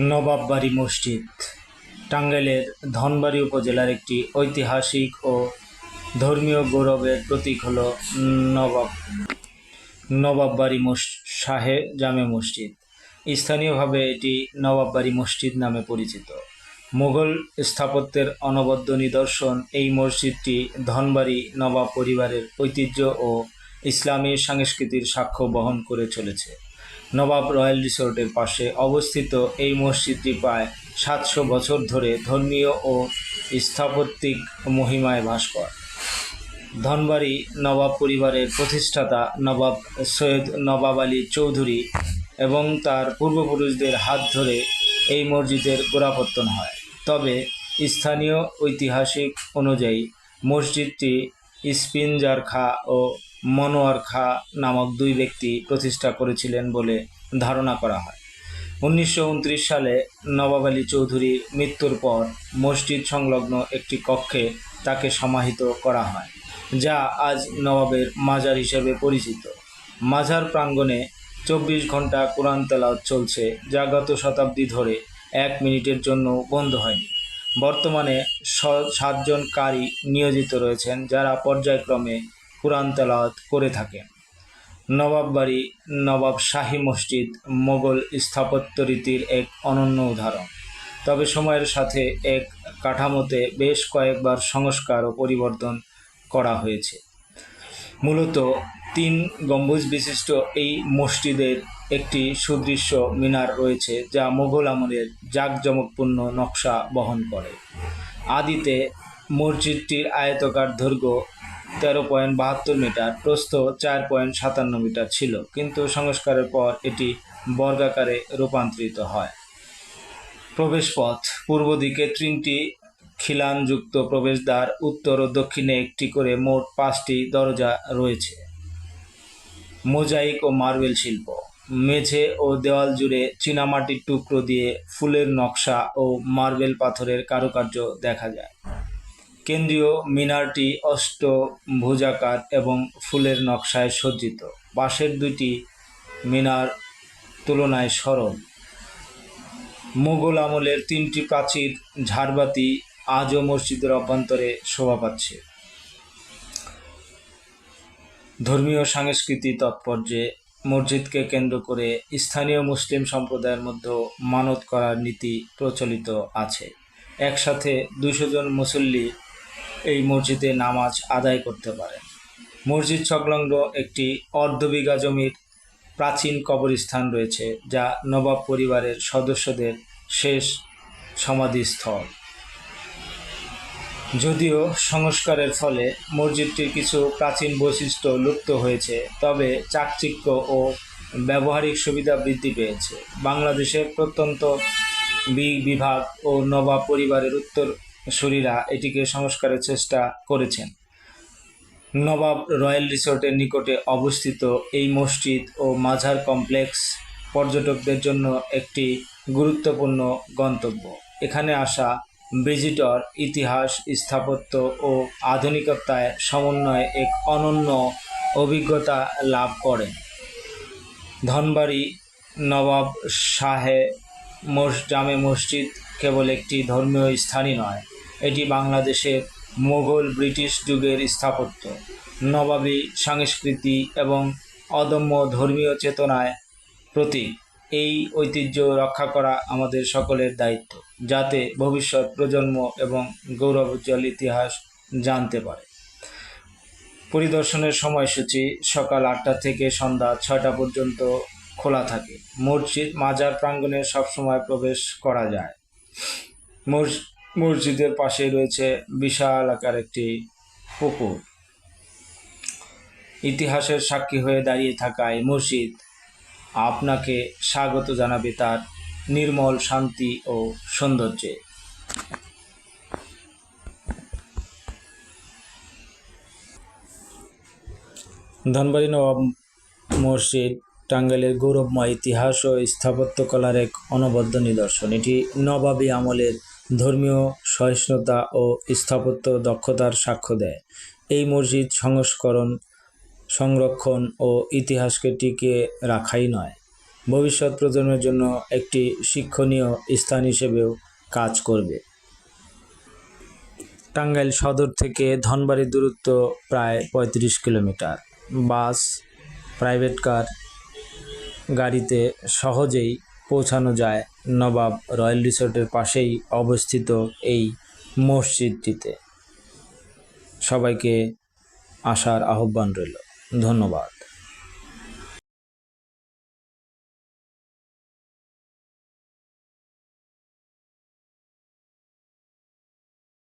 নবাববাড়ি মসজিদ টাঙ্গাইলের ধনবাড়ী উপজেলার একটি ঐতিহাসিক ও ধর্মীয় গৌরবের প্রতীক হল নবাববাড়ি শাহে জামে মসজিদ। স্থানীয়ভাবে এটি নবাববাড়ি মসজিদ নামে পরিচিত। মুঘল স্থাপত্যের অনবদ্য নিদর্শন এই মসজিদটি ধনবাড়ী নবাব পরিবারের ঐতিহ্য ও ইসলামী সংস্কৃতির সাক্ষ্য বহন করে চলেছে। নবাব রয়্যাল রিসোর্টের পাশে অবস্থিত এই মসজিদটি প্রায় 700 বছর ধরে ধর্মীয় ও স্থাপত্যিক মহিমায় ভাস্কর। ধনবাড়ী নবাব পরিবারের প্রতিষ্ঠাতা নবাব সৈয়দ নবাব আলী চৌধুরী এবং তার পূর্বপুরুষদের হাত ধরে এই মসজিদের গোড়াপত্তন হয়। তবে স্থানীয় ঐতিহাসিক অনুযায়ী মসজিদটি স্পিনজার খাঁ ও মনোয়ার খাঁ নামক দুই ব্যক্তি প্রতিষ্ঠা করেছিলেন বলে ধারণা করা হয়। 1929 সালে নবাব আলী চৌধুরীর মৃত্যুর পর মসজিদ সংলগ্ন একটি কক্ষে তাকে সমাহিত করা হয়, যা আজ নবাবের মাজার হিসেবে পরিচিত। মাজার প্রাঙ্গণে 24 ঘন্টা কোরআন তেলাওয়াত চলছে, যা গত শতাব্দী ধরে 1 মিনিটের জন্য বন্ধ হয়নি। বর্তমানে 7 জন কারি নিয়োজিত রয়েছেন, যারা পর্যায়ক্রমে কোরআন তেলাওয়াত করে থাকেন। নবাববাড়ি নবাব শাহী মসজিদ মোগল স্থাপত্য রীতির এক অনন্য উদাহরণ। তবে সময়ের সাথে এক কাঠামোতে বেশ কয়েকবার সংস্কার ও পরিবর্তন করা হয়েছে। মূলত 3 গম্বুজ বিশিষ্ট এই মসজিদের একটি সুদৃশ্য মিনার রয়েছে, যা মুঘল আমলের জাঁকজমকপূর্ণ নকশা বহন করে। আদিতে মসজিদটির আয়তাকার দৈর্ঘ্য 13.72 মিটার, প্রস্থ 4.57 মিটার ছিল, কিন্তু সংস্কারের পর এটি বর্গাকারে রূপান্তরিত হয়। প্রবেশপথ: পূর্ব দিকে 3টি খিলানযুক্ত প্রবেশদ্বার, উত্তর ও দক্ষিণে একটি করে মোট 5টি দরজা রয়েছে। মোজাইক ও মার্বেল শিল্প: মেঝে ও দেওয়াল জুড়ে চীনামাটির টুকরো দিয়ে ফুলের নকশা ও মার্বেল পাথরের কারুকার্য দেখা যায়। কেন্দ্রীয় মিনারটি অষ্টভুজাকার এবং ফুলের নকশায় সজ্জিত। পাশের 2টি মিনার তুলনায় সরল। মুঘল আমলের 3টি প্রাচীর ঝাড়বাতি আজও মসজিদের অভ্যন্তরে শোভা পাচ্ছে। ধর্মীয় সাংস্কৃতিক তাৎপর্যে মসজিদকে কেন্দ্র করে স্থানীয় মুসলিম সম্প্রদায়ের মধ্যে মানত করার নীতি প্রচলিত আছে। একসাথে 200 জন মুসল্লি এই মসজিদে নামাজ আদায় করতে পারেন। মসজিদ সংলগ্ন একটি অর্ধবিঘা জমির প্রাচীন কবরস্থান রয়েছে, যা নবাব পরিবারের সদস্যদের শেষ সমাধিস্থল। যদিও সংস্কারের ফলে মসজিদটির কিছু প্রাচীন বৈশিষ্ট্য লুপ্ত হয়েছে, তবে চাকচিক্য ও ব্যবহারিক সুবিধা বৃদ্ধি পেয়েছে। বাংলাদেশের প্রত্যন্ত বিভাগ ও নবাব পরিবারের উত্তরসূরিরা এটিকে সংস্কারের চেষ্টা করেছেন। নবাব রয়্যাল রিসোর্টের নিকটে অবস্থিত এই মসজিদ ও মাজার কমপ্লেক্স পর্যটকদের জন্য একটি গুরুত্বপূর্ণ গন্তব্য। এখানে আসা ভিজিটর ইতিহাস, স্থাপত্য ও আধুনিকতায় সমন্বয়ে এক অনন্য অভিজ্ঞতা লাভ করেন। ধনবাড়ী নবাব শাহে জামে মসজিদ কেবল একটি ধর্মীয় স্থানই নয়, এটি বাংলাদেশের মুঘল ব্রিটিশ যুগের স্থাপত্য, নবাবী সংস্কৃতি এবং অদম্য ধর্মীয় চেতনায় প্রতীক। এই ঐতিহ্য রক্ষা করা আমাদের সকলের দায়িত্ব, যাতে ভবিষ্যৎ প্রজন্ম এবং গৌরবোজ্জ্বল ইতিহাস জানতে পারে। পরিদর্শনের সময়সূচি: সকাল 8টা থেকে সন্ধ্যা 6টা পর্যন্ত খোলা থাকে। মাজার প্রাঙ্গণে সবসময় প্রবেশ করা যায়। মসজিদের পাশে রয়েছে বিশাল আকার একটি পুকুর। ইতিহাসের সাক্ষী হয়ে দাঁড়িয়ে থাকা এই মসজিদ আপনাকে স্বাগত জানাবে তার নির্মল শান্তি ও সৌন্দর্যে। ধনবাড়ী নবাব মসজিদ টাঙ্গাইলের গৌরবময় ইতিহাস ও স্থাপত্যকলার এক অনবদ্য নিদর্শন। এটি নবাবী আমলের ধর্মীয় সহিষ্ণুতা ও স্থাপত্য দক্ষতার সাক্ষ্য দেয়। এই মসজিদ সংরক্ষণ ও ইতিহাসকে টিকিয়ে রাখাই নয়, ভবিষ্যৎ প্রজন্মের জন্য একটি শিক্ষণীয় স্থান হিসেবেও কাজ করবে। টাঙ্গাইল সদর থেকে ধনবাড়ির দূরত্ব প্রায় ৩৫ কিলোমিটার। বাস, প্রাইভেট কার, গাড়িতে সহজেই পৌঁছানো যায় নবাব রয়্যাল রিসোর্টের পাশেই অবস্থিত এই মসজিদটিতে। সবাইকে আসার আহ্বান রইল। ধন্যবাদ।